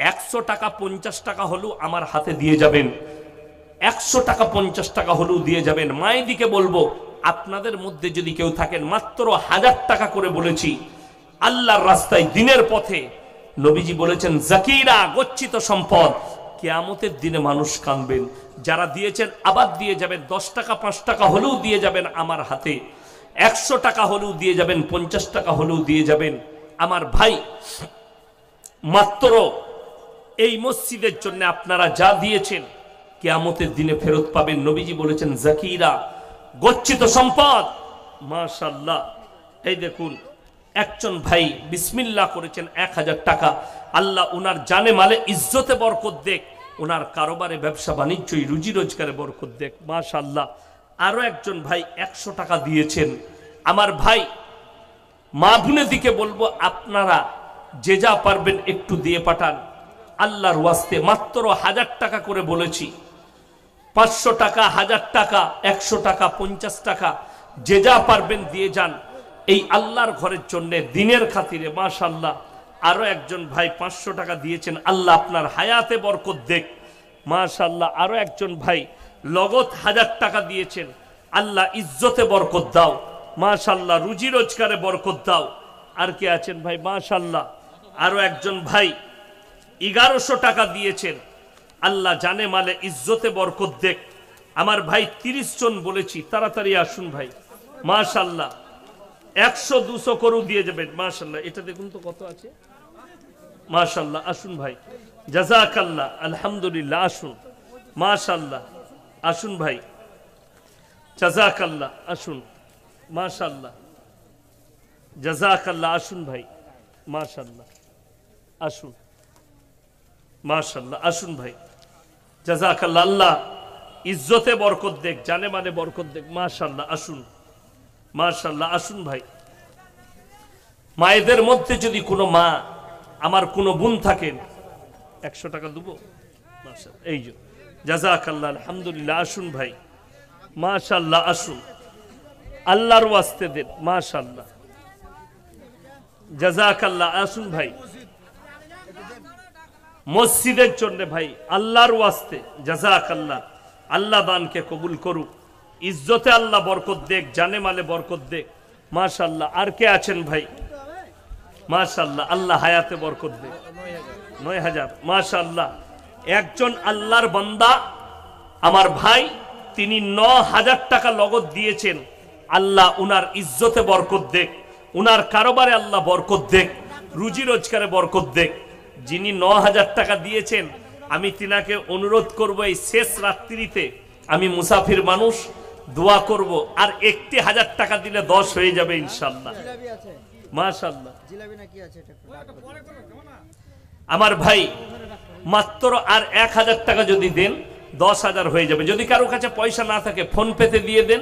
100 টাকা 50 টাকা হলেও আমার হাতে দিয়ে যাবেন, 100 টাকা 50 টাকা হলেও দিয়ে যাবেন। মায়েদিকে বলবো আপনাদের মধ্যে যদি কেউ থাকেন, মাত্র 1000 টাকা করে বলেছি, আল্লাহর রাস্তায় দিনের পথে, নবীজি বলেছেন জাকিরা গচ্ছিত সম্পদ, কিয়ামতের দিনে মানুষ কাঁদবেন। যারা দিয়েছেন আবার দিয়ে যাবেন, 10 টাকা 5 টাকা হলেও দিয়ে যাবেন আমার হাতে, 100 টাকা হলেও দিয়ে যাবেন, 50 টাকা হলেও দিয়ে যাবেন। আমার ভাই, মাত্র এই মসজিদের জন্য আপনারা যা দিয়েছেন কিয়ামতের দিনে ফেরত পাবেন। নবীজি বলেছেন জাকিরা গচ্ছিত সম্পদ। মাশাআল্লাহ, এই দেখুন একজন ভাই বিসমিল্লাহ করেছেন 1000 টাকা। আল্লাহ উনার জানে মালে ইজ্জতে বরকত দেখ, উনার কারোবারে ব্যবসা বাণিজ্যই রুজি রোজগারে বরকত দেখ। মাশাআল্লাহ। আরো একজন ভাই 100 টাকা দিয়েছেন। আমার ভাই, মা বোনের দিকে বলবো আপনারা যে যা পারবেন একটু দিয়ে পাঠান আল্লাহর ওয়াস্তে। মাত্র 1000 টাকা করে বলেছি, 500 টাকা, 1000 টাকা, 100 টাকা, 50 টাকা, যে যা পারবেন দিয়ে যান এই আল্লাহর ঘরের জন্য দিনের খাতিরে। মাশাআল্লাহ। আরো একজন ভাই 500 টাকা দিয়েছেন, আল্লাহ আপনার হায়াতে বরকত দেখ। মাশাআল্লাহ। আরো একজন ভাই লগত 1000 টাকা দিয়েছেন, আল্লাহ ইজ্জতে বরকত দাও। মাশাআল্লাহ, রুজি রোজগারে বরকত দাও। আর কে আছেন ভাই? মাশাআল্লাহ। আরো একজন ভাই 1100 টাকা দিয়েছেন, আল্লাহ জানে মালে ইজ্জতে বরকত দেখ। আমার ভাই 30 জন বলেছি, তাড়াতাড়ি আসুন ভাই। মাশাআল্লাহ, 100-200 করু দিয়ে যাবেন। মাশাআল্লাহ। এটা দেখুন তো কত আছে। মাশাআল্লাহ, আসুন ভাই। জাযাকাল্লাহ, আলহামদুলিল্লাহ, আসুন। মাশাআল্লাহ, আসুন ভাই। জাযাকাল্লাহ, আসুন। মাশাআল্লাহ, জাযাকাল্লাহ, আসুন ভাই। মাশাআল্লাহ, আসুন। মাশাআল্লাহ, আসুন ভাই। জাযাকাল্লাহ, আল্লাহ ইজ্জতে বরকত দেখ, জানে মানে বরকত দেখ। মাশাআল্লাহ, আসুন। মাশাআল্লাহ, আসুন ভাই। মায়েদের মধ্যে যদি কোনো মা, আমার কোনো বোন থাকেন, 100 টাকা দেবো। মাশাআল্লাহ, এই যে জাযাকাল্লাহ, আলহামদুলিল্লাহ, আসুন ভাই। মাশাআল্লাহ, আসুন। আল্লাহর ওয়াস্তে দেন। মাশাআল্লাহ, জাযাকাল্লাহ, আসুন ভাই। মসজিদের জন্য ভাই, আল্লাহর ওয়াস্তে জাযাকাল্লাহ। আল্লাহ দানকে কবুল করুক, ইজ্জতে আল্লাহ বরকত দেখ, জানে মালে বরকত দেখ। মাশাআল্লাহ। আর কে আছেন ভাই? মাশাআল্লাহ, আল্লাহ হায়াতে বরকত দেখ। 9000। মাশাআল্লাহ। একজন আল্লাহর বান্দা আমার ভাই, তিনি 9000 টাকা লগত দিয়েছেন, আল্লাহ উনার ইজ্জতে বরকত দেখ, উনার কারোবারে আল্লাহ বরকত দেখ, রুজি রোজগারে বরকত দেখ। যিনি 9000 টাকা দিয়েছেন, আমি তিনাকে অনুরোধ করব এই শেষ রাত্রিতে, আমি মুসাফির মানুষ, দোয়া করব। আর একটি 1000 টাকা দিলে 10 হয়ে যাবে ইনশাআল্লাহ। মাশাআল্লাহ। আমার ভাই, মাত্র আর 1000 টাকা যদি দেন 10,000 হয়ে যাবে। যদি কারো কাছে পয়সা না থাকে ফোন পেতে দিয়ে দেন,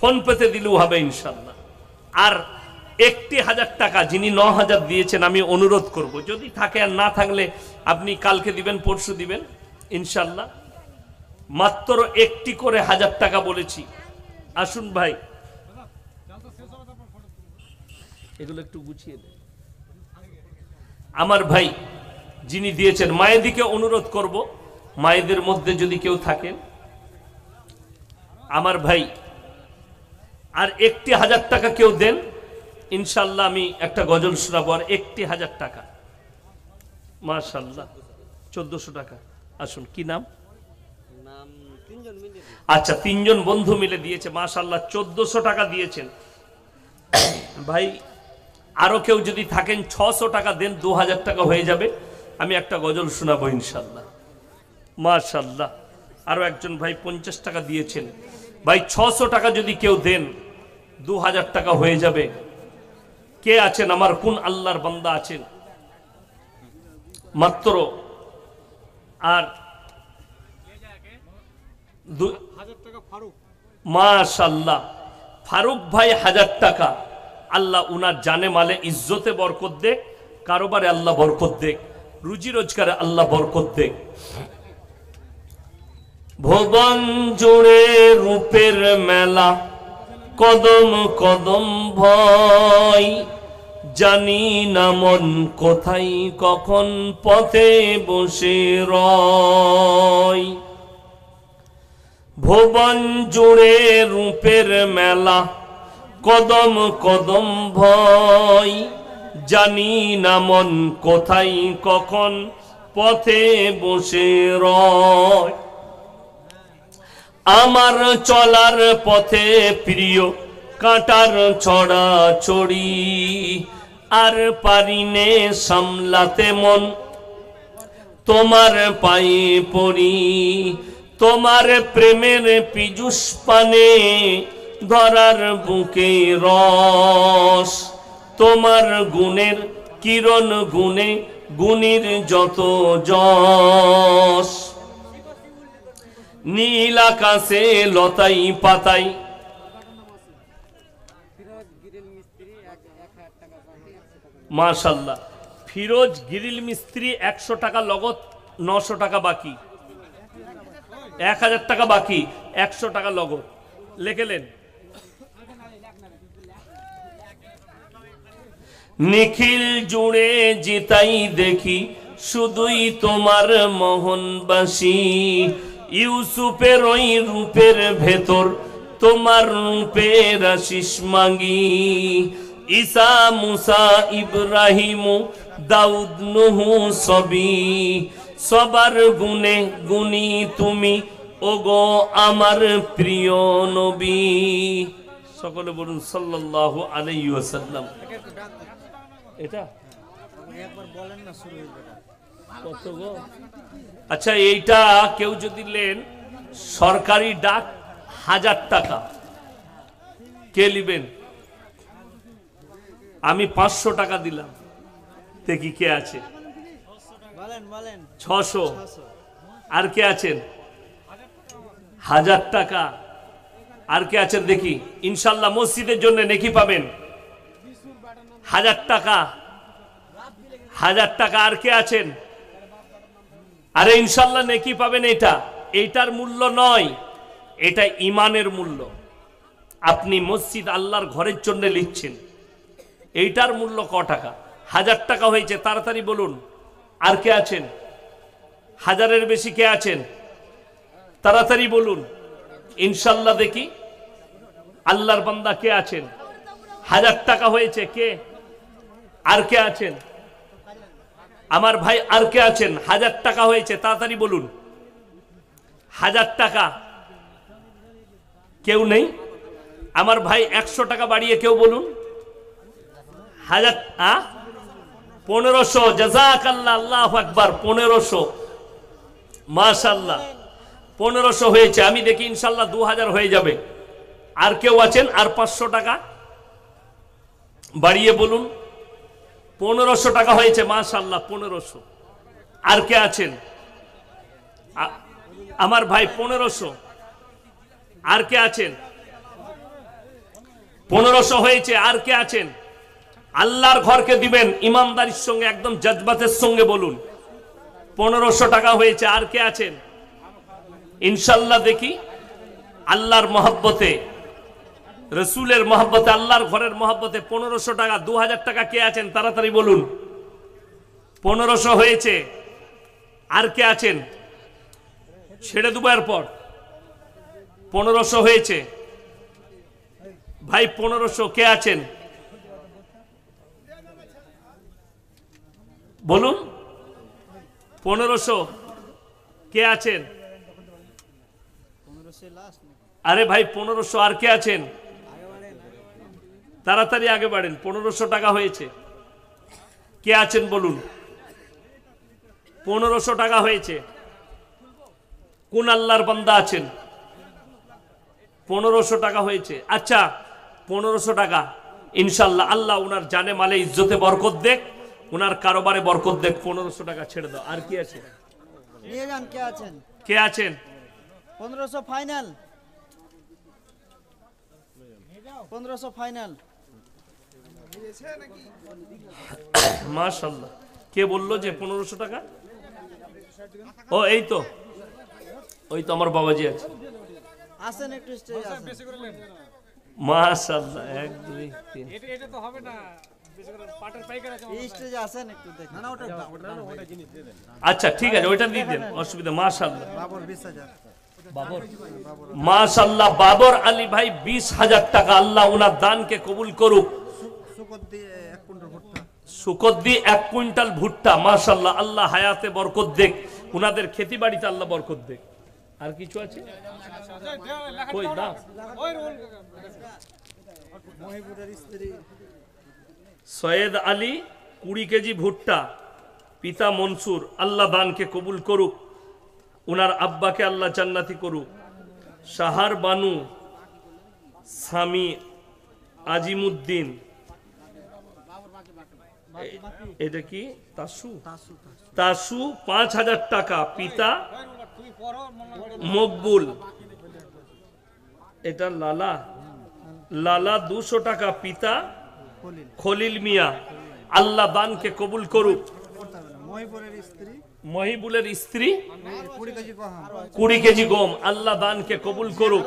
ফোন পেতে দিলেও হবে ইনশাআল্লাহ। আর একটি 1000 টাকা যিনি 9000 দিয়েছেন, আমি অনুরোধ করব, যদি থাকে আর না থাকলে আপনি কালকে দিবেন, পরশু দিবেন ইনশাআল্লাহ। মাত্র একটি করে 1000 টাকা বলেছি। আসুন ভাই, এগুলো একটু গুছিয়ে দেন। আমার ভাই যিনি দিয়েছেন, মায়েদিকে অনুরোধ করব, মায়েদের মধ্যে যদি কেউ থাকেন, আমার ভাই আর একটি 1000 টাকা কেউ দেন ইনশাআল্লাহ, আমি একটা গজল শোনাবো। আর একটি 1000 টাকা। মাশাআল্লাহ, 1400 টাকা। আসুন, কি নাম? আচ্ছা, 3 জন বন্ধু মিলে দিয়েছে। মাশাআল্লাহ, 1400 টাকা দিয়েছেন ভাই। আরো কেউ যদি থাকেন 600 টাকা দেন, 2000 টাকা হয়ে যাবে। আমি একটা গজল শোনাবো ইনশাআল্লাহ। মাশাআল্লাহ। আরো একজন ভাই 50 টাকা দিয়েছেন। ভাই 600 টাকা যদি কেউ দেন, 2000 টাকা হয়ে যাবে। কে আছেন আমার? কোন আল্লাহর বান্দা আছেন? মাত্র আর মাশাআল্লাহ ফারুক ভাই 1000 টাকা। আল্লাহ উনার জানে মালে ইজ্জতে বরকত দেখ, কারোবারে আল্লাহ বরকত দেখ, রুজি রোজগারে আল্লাহ বরকত দেখ। ভুবন জুড়ে রূপের মেলা, কদম কদম ভয়, জানি না মন কোথায় কখন পথে বসে রয়। ভুবন জুড়ে রূপের মেলা, কদম কদম ভয়, জানি না মন কোথায় কখন পথে বসে রয়। আমার চলার পথে প্রিয় কাঁটার ছড়া ছড়ি, আর পারিনে সামলাতে মন তোমার পায়ে পড়ি। তোমার প্রেমের পীযুষ পানে ধরার বুকে রস, তোমার গুণের কিরণ গুণে গুণীর যত যশ। নীল আকাশে লতাই পাতাই, মাশাআল্লাহ ফিরোজ গিরিল মিস্ত্রি 100 টাকা লগত, 900 টাকা বাকি, 1000 টাকা বাকি, 100 টাকা লগত লেখেলেন। নিখিল জুড়ে জিতাই দেখি শুধুই তোমার মোহনবাসী। ইউসুফের ওই রূপের ভেতর তোমার রূপের আশিস মাগি। ঈসা মুসা ইব্রাহিম দাউদ নুহু সবই, সবার গুণে গুণী তুমি ওগো আমার প্রিয় নবী। সকলে বলুন সাল্লাল্লাহু আলাইহি ওয়াসাল্লাম। এটা একবার বলেন না শুরু কত গো? আচ্ছা এইটা কেউ যদি নেন সরকারি ডাক 1000 টাকা, কে নেবেন? আমি 500 টাকা দিলাম, দেখি কে আছে। 600, আর কে আছেন? 1000 টাকা, আর কে আছেন দেখি। ইনশাল্লাহ মসজিদের জন্য নেকি পাবেন। 1000 টাকা, 1000 টাকা, আর কে আছেন? আরে ইনশাল্লাহ নেকি পাবেন। এইটার মূল্য নয়, এটা ইমানের মূল্য। আপনি মসজিদ আল্লাহর ঘরের জন্য লিখছেন, এইটার মূল্য ক টাকা? 1000 টাকা হয়েছে, তাড়াতাড়ি বলুন। আর কে আছেন? 1000-এর বেশি কে আছেন? তাড়াতাড়ি বলুন। ইনশাল্লাহ দেখি আল্লাহর বান্দা কে আছেন? 1000 টাকা হয়েছে, কে? আর কে আছেন? আমার ভাই আর কে আছেন? 1000 টাকা হয়েছে, তাড়াতাড়ি বলুন। 1000 টাকা কেউ নেই? আমার ভাই 100 টাকা বাড়িয়ে কেউ বলুন। 1500, জাযাকাল্লাহ, আল্লাহু আকবার। 1500, মাশাআল্লাহ 1500 হয়েছে। আমি দেখি ইনশাআল্লাহ 2000 হয়ে যাবে। আর কেউ আছেন? আর 500 টাকা বাড়িয়ে বলুন। 1500 টাকা হয়েছে, মাশাআল্লাহ 1500। আর কে আছেন? আমার ভাই 1500। আর কে আছেন? 1500 হয়েছে। আর কে আছেন? আল্লাহর ঘরকে দিবেন ইমানদারির সঙ্গে, একদম জজবাতের সঙ্গে বলুন। 1500 টাকা হয়েছে। আর কে আছেন? ইনশাল্লাহ দেখি আল্লাহর মহব্বতে, রসুলের মহব্বতে, আল্লাহর ঘরের মহব্বতে 1500 টাকা। 2000 টাকা কে আছেন? তাড়াতাড়ি বলুন। 1500 হয়েছে। আর কে আছেন? ছেড়ে দেবো এরপর। 1500 হয়েছে ভাই। 1500 কে আছেন বলুন। 1500 কে আছেন? আরে ভাই 1500। আর কে আছেন? তাড়াতাড়ি আগে বাড়েন। 1500 টাকা হয়েছে, কে আছেন বলুন। 1500 টাকা হয়েছে। কোন আল্লাহর বান্দা আছেন? 1500 টাকা হয়েছে। আচ্ছা 1500 টাকা ইনশাল্লাহ আল্লাহ উনার জানে মালে ইজ্জতে বরকত দেখ, ওনার কারোবারে বরকত দেখ। 1500 টাকা ছেড়ে দাও। আর কি আছে? নিয়ে যান। কে আছেন? কে আছেন? 1500 ফাইনাল, 1500 ফাইনাল। মাশাআল্লাহ। কে বললো যে 1500 টাকা? ও এই তো, ওই তো আমার বাবাজি আছে। আসেন একটু স্টেজে আসেন। মাশাআল্লাহ। 1 2 3। এটা তো হবে না, বেশি করে পাটের পাইকার আছে। এই স্টেজে আসেন একটু দেখেন। না ওটা ওটা জিনিস দিয়ে দেন। আচ্ছা ঠিক আছে, ওইটা দিয়ে দেন, অসুবিধা। মাশাআল্লাহ। বাবর 20000। বাবর, মাশাআল্লাহ। বাবর আলী ভাই 20,000 টাকা। আল্লাহ ওনার দানকে কবুল করুক। সুকত দিয়ে 1 কুইন্টাল ভুট্টা। সুকত দিয়ে 1 কুইন্টাল ভুট্টা। মাশাআল্লাহ। আল্লাহ হায়াতে বরকত দেখ, ওনাদের খেতি বাড়িতে আল্লাহ বরকত দেখ। আর কিছু আছে? কই দাও। মহিবুরের স্ত্রী সৈয়দ আলী 20 কেজি ভুট্টা। পিতা মনসুর, আল্লাহ দানকে কবুল করুক, ওনার আব্বাকে আল্লাহ জান্নাতি করুক। সাহার বানু, স্বামী আজিমুদ্দিন, এটা কি তাসু? তাসু 5000 টাকা। পিতা মকবুল। এটা লালা, লালা 200 টাকা। পিতা খলিল মিয়া, আল্লাহ দানকে কবুল করুক। মহিবুরের স্ত্রী মহিবুলের স্ত্রী 20 কেজি গম। 20 কেজি গম, আল্লাহ দানকে কবুল করুক।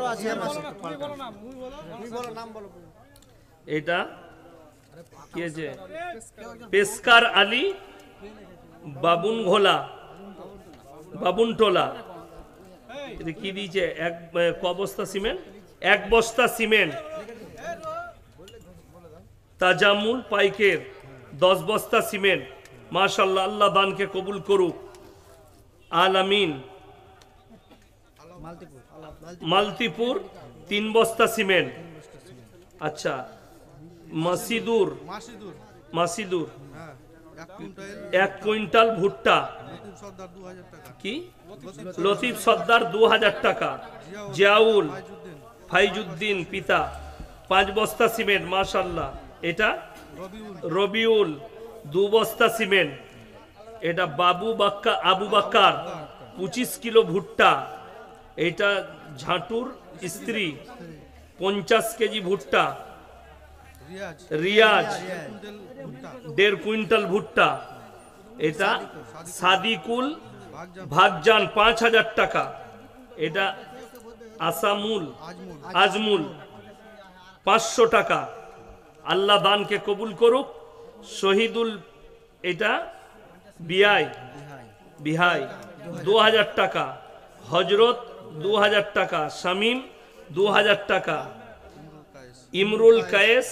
এটা কি আছে? পেস্কার আলী বাবুন ঘোলা, বাবুনটোলা। এটা কি দিয়েছে? ক বস্তা সিমেন্ট? 1 বস্তা সিমেন্ট। তাজামুল পাইকের 10 বস্তা সিমেন্ট। মাশাআল্লাহ, আল্লাহ দানকে কবুল করুক। আলামিন মালতিপুর 3 বস্তা সিমেন্ট। আচ্ছা, মাসিদুর, মাসিদুর 1 কুইন্টাল ভুট্টা। কি? লতিফ সর্দার 2000 টাকা। জিয়াউল ফাইজুদ্দিন পিতা 5 বস্তা সিমেন্ট। মাশাআল্লাহ। এটা রবিউল 2 বস্তা সিমেন্ট। এটা আবু বাক্কার 25 কিলো ভুট্টা। এটা ঝাঁটুর স্ত্রী 50 কেজি ভুট্টা। রিয়াজ 1.5 কুইন্টাল ভুট্টা। এটা সাদিকুল ভাগজান 5000 টাকা। এটা আজমুল 500 টাকা। আল্লাহ দানকে কবুল করুক। শহীদুল, এটা বিহাই 2000 টাকা। হজরত 2000 টাকা। শামীম 2000 টাকা। ইমরুল কায়েস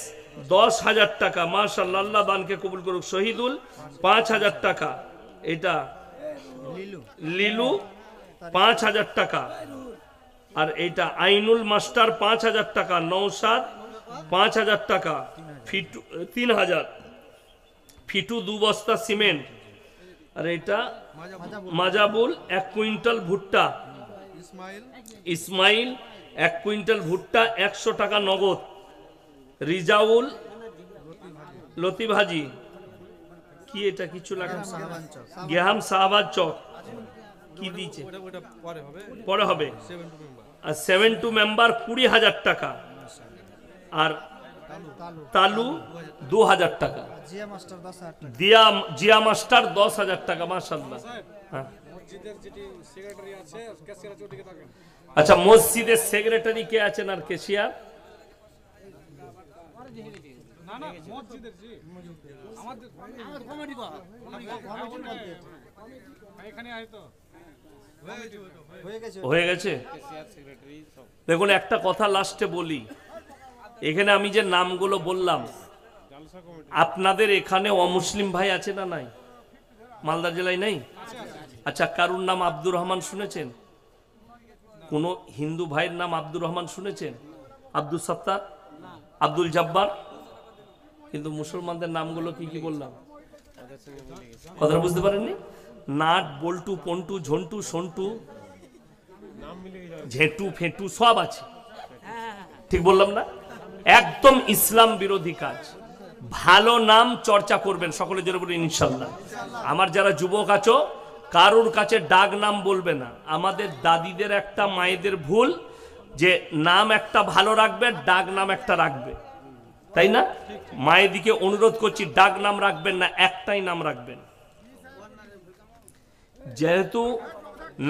10,000 টাকা। মাশাআল্লাহ, আল্লাহ দানকে কবুল করুক। শহীদুল 5000 টাকা। এটা লিলু 5000 টাকা। আর এটা আইনুল মাস্টার 5000 টাকা। নওশাদ 5000 টাকা। ফিটু 3000। ফিটু 2 বস্তা সিমেন্ট। আর এটা মাজাবুল 1 কুইন্টাল ভুট্টা। ইসমাইল 1 কুইন্টাল ভুট্টা 100 টাকা নগদ। রিজাউল লতিভাজি, কি এটা কিছু লাগে? গেহাম শাহবাজ চক। কি দিয়েছে? পরে হবে। আর 72 মেম্বার 20,000 টাকা। আর তালু 2000 টাকা। জিয়া মাস্টার 10,000 টাকা। মাশাআল্লাহ। হ্যাঁ, আচ্ছা, মসজিদের সেক্রেটারি কে আছেন আর ক্যাশিয়ার? হয়ে গেছে। দেখুন, একটা কথা লাস্টে বলি। এখানে আমি যে নামগুলো বললাম, আপনাদের এখানে অমুসলিম ভাই আছে না নাই? মালদা জেলায় নেই? আচ্ছা, কারুর নাম আব্দুর রহমান শুনেছেন? কোন হিন্দু ভাইয়ের নাম আব্দুর রহমান শুনেছেন? আব্দুল সত্তার, আব্দুল জব্বার? কিন্তু মুসলমানদের নামগুলো কি কি বললাম? কথা বুঝতে পারেননি? নাট, বল্টু, পন্টু, ঝন্টু, সন্টু, ঝেঁটু, ফেটু সব আছে। ঠিক বললাম না? একদম ইসলাম বিরোধী কাজ। ভালো নাম চর্চা করবেন, সকলে জোরে বলুন ইনশাল্লাহ। আমার যারা যুবক আছো, কারোর কাছে ডাক নাম বলবে না। আমাদের দাদিদের একটা, মায়েদের ভুল যে নাম একটা ভালো রাখবে, ডাক নাম একটা রাখবে, তাই না? মায়েদিকে অনুরোধ করছি, ডাক নাম রাখবেন না, একটাই নাম রাখবেন। যেহেতু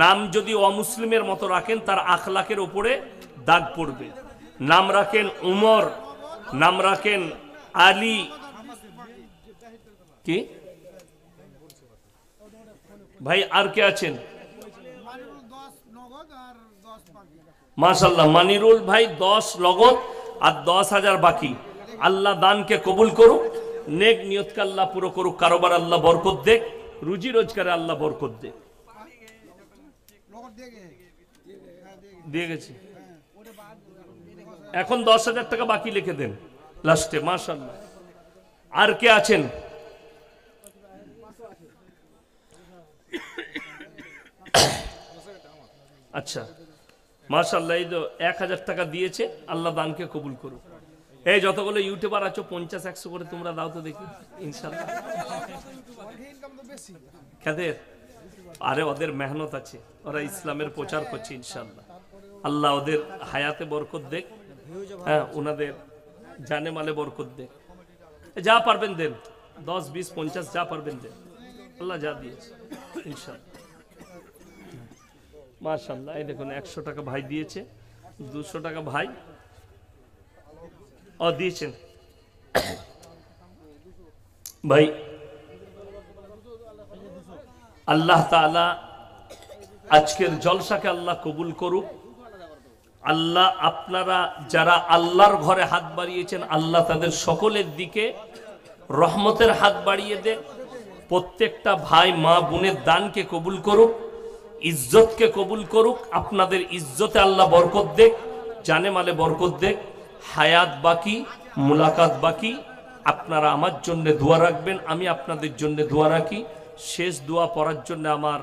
নাম যদি অমুসলিমের মতো রাখেন, তার আখলাকের ওপরে দাগ পড়বে। নাম রাখেন উমর, নাম রাখেন আলী, কি ভাই আর কে আছেন? মাশাল্লাহ, মানিরুল ভাই 10 নগদ আর 10,000 বাকি। আল্লাহ দানকে কবুল করুক, নেক নিয়তকে আল্লাহ পুরো করুক, কারোবার আল্লাহ বরকত দেখ, রুজি রোজগারে আল্লাহ বরকত দেখ। দিয়ে গেছি, এখন 10,000 টাকা বাকি লিখে দেন লাস্টে। মাশাল্লাহ, আর কে আছেন? আচ্ছা মাশাল্লাহ, এই তো 1,000 টাকা দিয়েছে, আল্লাহ দানকে কবুল করুক। এই যতগুলো ইউটিউবার আছো 50-100 করে তোমরা দাও তো দেখি ইনশাল্লাহ। কাদের? আরে ওদের মেহনত আছে, ওরা ইসলামের প্রচার করছে ইনশাল্লাহ। আল্লাহ ওদের হায়াতে বরকত দেখ, হ্যাঁ ওনাদের জানে মালে বরকত দেখ। যা পারবেন দেন, 10, 20, 50 যা পারবেন দেন, আল্লাহ যা দিয়েছে ইনশাল্লাহ। মাশাআল্লাহ, এই দেখুন 100 টাকা ভাই দিয়েছে, 200 টাকা ভাই দিয়েছেন। ভাই আল্লাহ তাআলা আজকের জলসাকে আল্লাহ কবুল করুক। আল্লাহ আপনারা যারা আল্লাহর ঘরে হাত বাড়িয়েছেন, আল্লাহ তাদের সকলের দিকে রহমতের হাত বাড়িয়ে দেন। প্রত্যেকটা ভাই মা বোনের দানকে কবুল করুক, ইজ্জতকে কবুল করুক। আপনাদের ইজ্জতে আল্লাহ বরকত দেখ, জানে মালে বরকত দেখ। হায়াত বাকি, মুলাকাত বাকি। আপনারা আমার জন্য দোয়া রাখবেন, আমি আপনাদের জন্য দোয়া রাখি। শেষ দোয়া পড়ার জন্য আমার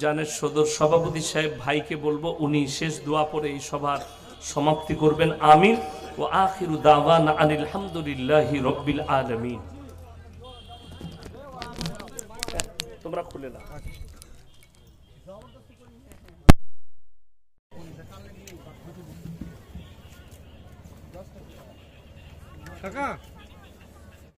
জানের সদর সভাপতি সাহেব ভাইকে বলবো, উনি শেষ দোয়া পড়ে এই সভার সমাপ্তি করবেন। আমিন। ও আখিরু দাওয়ানা আনিল হামদুলিল্লাহি রাব্বিল আলামিন। তোমরা খুলে না। কাকা